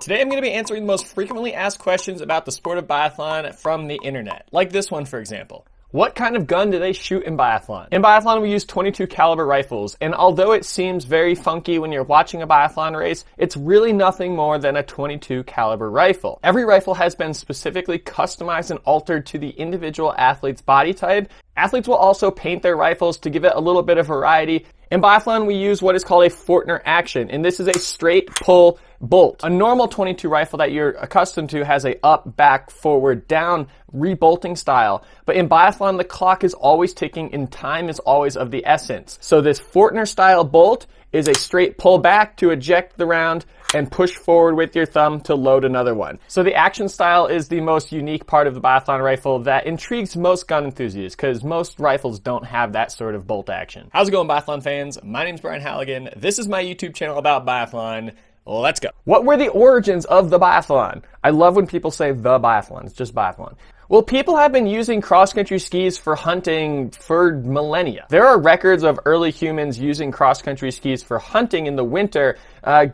Today I'm going to be answering the most frequently asked questions about the sport of biathlon from the internet. Like this one, for example. What kind of gun do they shoot in biathlon? In biathlon, we use .22 caliber rifles, and although it seems very funky when you're watching a biathlon race, it's really nothing more than a .22 caliber rifle. Every rifle has been specifically customized and altered to the individual athlete's body type. Athletes will also paint their rifles to give it a little bit of variety. In biathlon, we use what is called a Fortner action, and this is a straight pull bolt. A normal .22 rifle that you're accustomed to has a up, back, forward, down rebolting style. But in biathlon, the clock is always ticking and time is always of the essence. So this Fortner style bolt is a straight pull back to eject the round and push forward with your thumb to load another one. So the action style is the most unique part of the biathlon rifle that intrigues most gun enthusiasts because most rifles don't have that sort of bolt action. How's it going, biathlon fans? My name's Brian Halligan. This is my YouTube channel about biathlon. Let's go. What were the origins of the biathlon? I love when people say the biathlon. It's just biathlon. Well, people have been using cross-country skis for hunting for millennia. There are records of early humans using cross-country skis for hunting in the winter,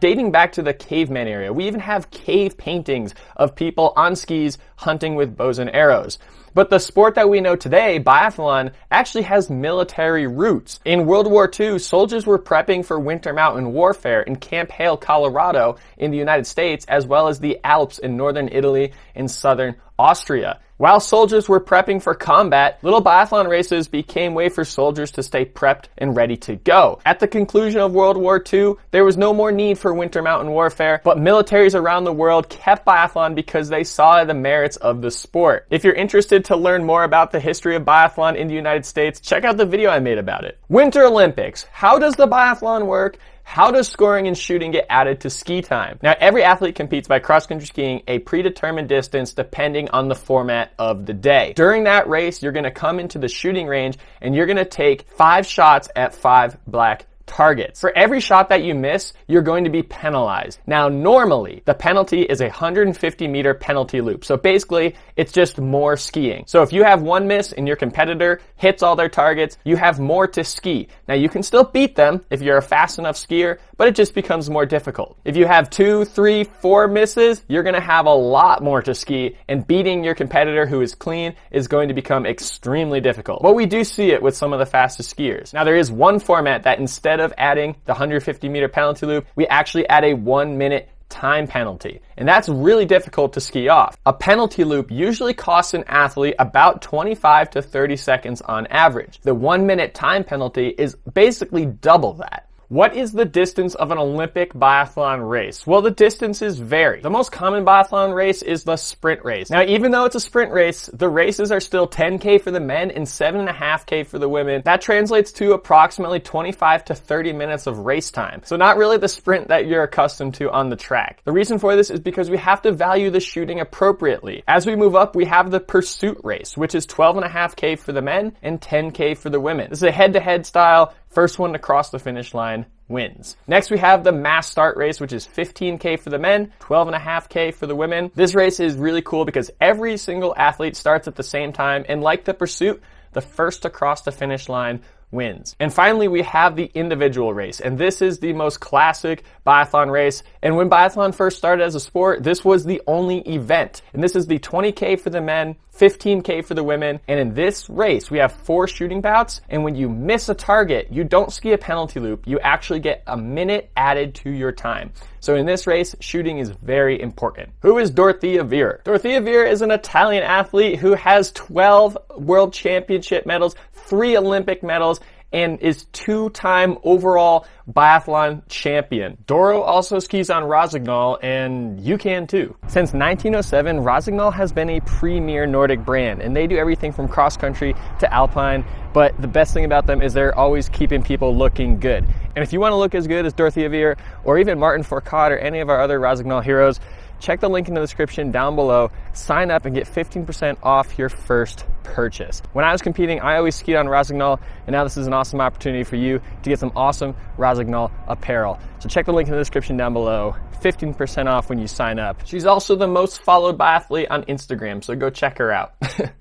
dating back to the caveman era. We even have cave paintings of people on skis hunting with bows and arrows. But the sport that we know today, biathlon, actually has military roots. In World War II, soldiers were prepping for winter mountain warfare in Camp Hale, Colorado in the United States, as well as the Alps in northern Italy and southern Austria. While soldiers were prepping for combat, little biathlon races became a way for soldiers to stay prepped and ready to go. At the conclusion of World War II, there was no more need for winter mountain warfare, but militaries around the world kept biathlon because they saw the merits of the sport. If you're interested to learn more about the history of biathlon in the United States, check out the video I made about it. Winter Olympics. How does the biathlon work? How does scoring and shooting get added to ski time? Now, every athlete competes by cross-country skiing a predetermined distance depending on the format of the day. During that race, you're going to come into the shooting range and you're going to take 5 shots at 5 black targets. For every shot that you miss, you're going to be penalized. Now, normally, the penalty is a 150-meter penalty loop. So basically, it's just more skiing. So if you have one miss and your competitor hits all their targets, you have more to ski. Now, you can still beat them if you're a fast enough skier, but it just becomes more difficult. If you have 2, 3, 4 misses, you're going to have a lot more to ski, and beating your competitor who is clean is going to become extremely difficult. But we do see it with some of the fastest skiers. Now, there is one format that instead of adding the 150-meter penalty loop, we actually add a 1-minute time penalty. And that's really difficult to ski off. A penalty loop usually costs an athlete about 25 to 30 seconds on average. The 1-minute time penalty is basically double that. What is the distance of an Olympic biathlon race? Well, the distances vary. The most common biathlon race is the sprint race. Now, even though it's a sprint race, the races are still 10K for the men and 7.5K for the women. That translates to approximately 25 to 30 minutes of race time. So not really the sprint that you're accustomed to on the track. The reason for this is because we have to value the shooting appropriately. As we move up, we have the pursuit race, which is 12.5K for the men and 10K for the women. This is a head-to-head style. First one to cross the finish line wins. Next, we have the mass start race, which is 15K for the men, 12.5K for the women. This race is really cool because every single athlete starts at the same time, and like the pursuit, the first to cross the finish line wins. And finally, we have the individual race, and this is the most classic biathlon race. And when biathlon first started as a sport, this was the only event. And this is the 20K for the men, 15K for the women, and in this race, we have 4 shooting bouts, and when you miss a target, you don't ski a penalty loop, you actually get a minute added to your time. So in this race, shooting is very important. Who is Dorthea Wierer? Dorthea Wierer is an Italian athlete who has 12 world championship medals, 3 Olympic medals, and is 2-time overall biathlon champion. Doro also skis on Rossignol, and you can too. Since 1907, Rossignol has been a premier Nordic brand, and they do everything from cross-country to alpine, but the best thing about them is they're always keeping people looking good. And if you want to look as good as Dorthea Wierer, or even Martin Fourcade or any of our other Rossignol heroes, check the link in the description down below, sign up and get 15% off your first purchase. When I was competing, I always skied on Rossignol, and now this is an awesome opportunity for you to get some awesome Rossignol apparel. So check the link in the description down below, 15% off when you sign up. She's also the most followed biathlete on Instagram, so go check her out.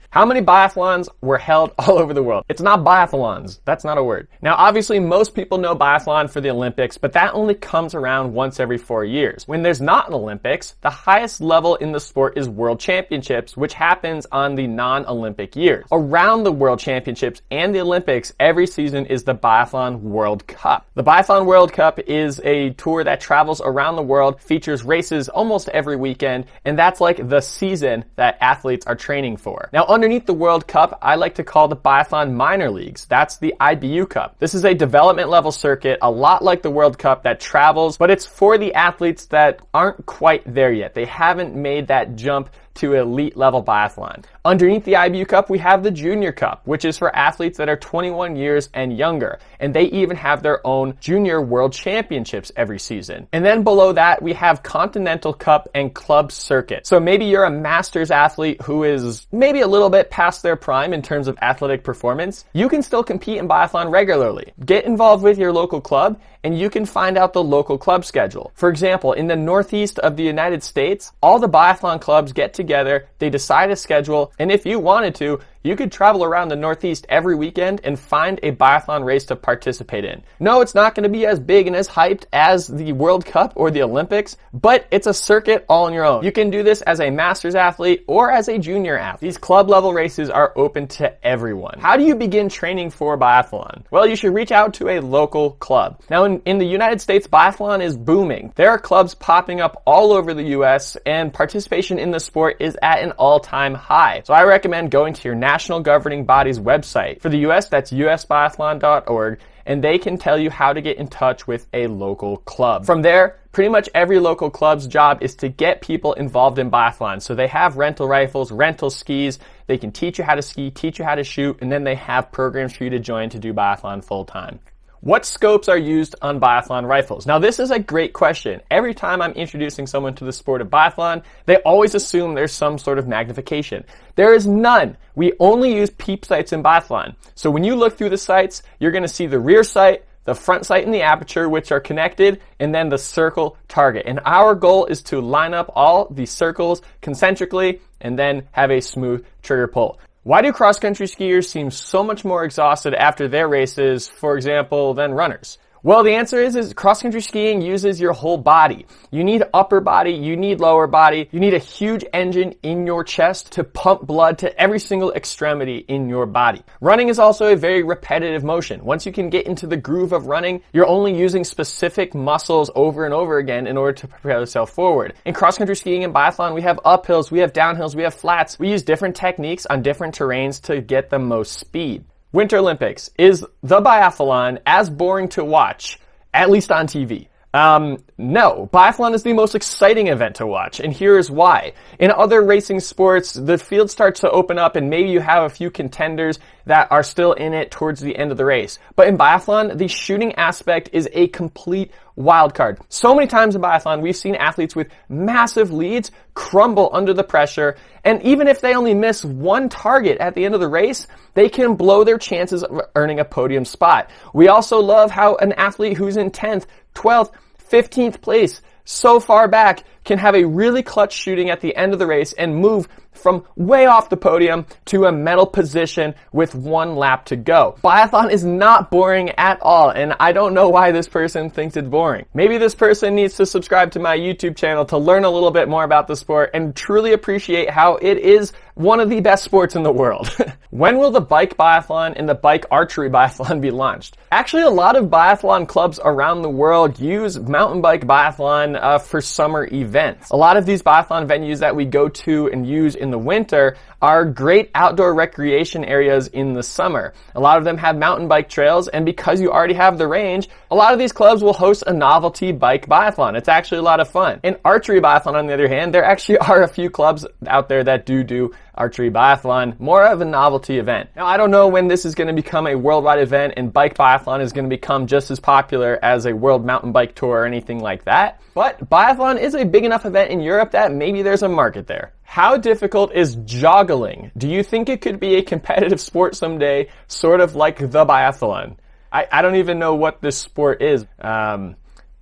How many biathlons were held all over the world? It's not biathlons. That's not a word. Now, obviously, most people know biathlon for the Olympics, but that only comes around once every 4 years. When there's not an Olympics, the highest level in the sport is World Championships, which happens on the non-Olympic years. Around the World Championships and the Olympics, every season is the Biathlon World Cup. The Biathlon World Cup is a tour that travels around the world, features races almost every weekend, and that's like the season that athletes are training for. Now, underneath the World Cup, I like to call the Biathlon Minor Leagues. That's the IBU Cup. This is a development level circuit, a lot like the World Cup, that travels, but it's for the athletes that aren't quite there yet. They haven't made that jump to elite level biathlon. Underneath the IBU Cup, we have the Junior Cup, which is for athletes that are 21 years and younger. And they even have their own Junior World Championships every season. And then below that, we have Continental Cup and Club Circuit. So maybe you're a masters athlete who is maybe a little bit past their prime in terms of athletic performance. You can still compete in biathlon regularly. Get involved with your local club and you can find out the local club schedule. For example, in the Northeast of the United States, all the biathlon clubs get together, they decide a schedule, and if you wanted to, you could travel around the Northeast every weekend and find a biathlon race to participate in. No, it's not going to be as big and as hyped as the World Cup or the Olympics, but it's a circuit all on your own. You can do this as a masters athlete or as a junior athlete. These club level races are open to everyone. How do you begin training for biathlon? Well, you should reach out to a local club. Now, in the United States, biathlon is booming. There are clubs popping up all over the US, and participation in the sport is at an all-time high. So I recommend going to your national governing body's website. For the US, that's usbiathlon.org, and they can tell you how to get in touch with a local club. From there, pretty much every local club's job is to get people involved in biathlon. So they have rental rifles, rental skis, they can teach you how to ski, teach you how to shoot, and then they have programs for you to join to do biathlon full time. What scopes are used on biathlon rifles? Now, this is a great question. Every time I'm introducing someone to the sport of biathlon, they always assume there's some sort of magnification. There is none. We only use peep sights in biathlon. So when you look through the sights, you're going to see the rear sight, the front sight and the aperture, which are connected, and then the circle target. And our goal is to line up all the circles concentrically and then have a smooth trigger pull. Why do cross-country skiers seem so much more exhausted after their races, for example, than runners? Well, the answer is cross-country skiing uses your whole body. You need upper body, you need lower body, you need a huge engine in your chest to pump blood to every single extremity in your body. Running is also a very repetitive motion. Once you can get into the groove of running, you're only using specific muscles over and over again in order to propel yourself forward. In cross-country skiing and biathlon, we have uphills, we have downhills, we have flats. We use different techniques on different terrains to get the most speed. Winter Olympics. Is the biathlon as boring to watch, at least on TV? No. Biathlon is the most exciting event to watch, and here is why. In other racing sports, the field starts to open up and maybe you have a few contenders that are still in it towards the end of the race. But in biathlon, the shooting aspect is a complete wild card. So many times in biathlon, we've seen athletes with massive leads crumble under the pressure, and even if they only miss one target at the end of the race, they can blow their chances of earning a podium spot. We also love how an athlete who's in 10th, 12th, 15th place so far back can have a really clutch shooting at the end of the race and move from way off the podium to a medal position with one lap to go. Biathlon is not boring at all, and I don't know why this person thinks it's boring. Maybe this person needs to subscribe to my YouTube channel to learn a little bit more about the sport and truly appreciate how it is one of the best sports in the world. When will the bike biathlon and the bike archery biathlon be launched? Actually, a lot of biathlon clubs around the world use mountain bike biathlon for summer events. A lot of these biathlon venues that we go to and use in the winter are great outdoor recreation areas in the summer. A lot of them have mountain bike trails, and because you already have the range, a lot of these clubs will host a novelty bike biathlon. It's actually a lot of fun. In archery biathlon, on the other hand, there actually are a few clubs out there that do archery biathlon, more of a novelty event. Now, I don't know when this is going to become a worldwide event and bike biathlon is going to become just as popular as a world mountain bike tour or anything like that, but biathlon is a big enough event in Europe that maybe there's a market there. How difficult is joggling? Do you think it could be a competitive sport someday, sort of like the biathlon? I don't even know what this sport is.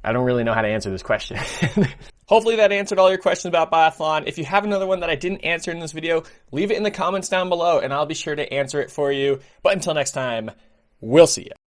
I don't really know how to answer this question. Hopefully that answered all your questions about biathlon. If you have another one that I didn't answer in this video, leave it in the comments down below and I'll be sure to answer it for you. But until next time, we'll see you.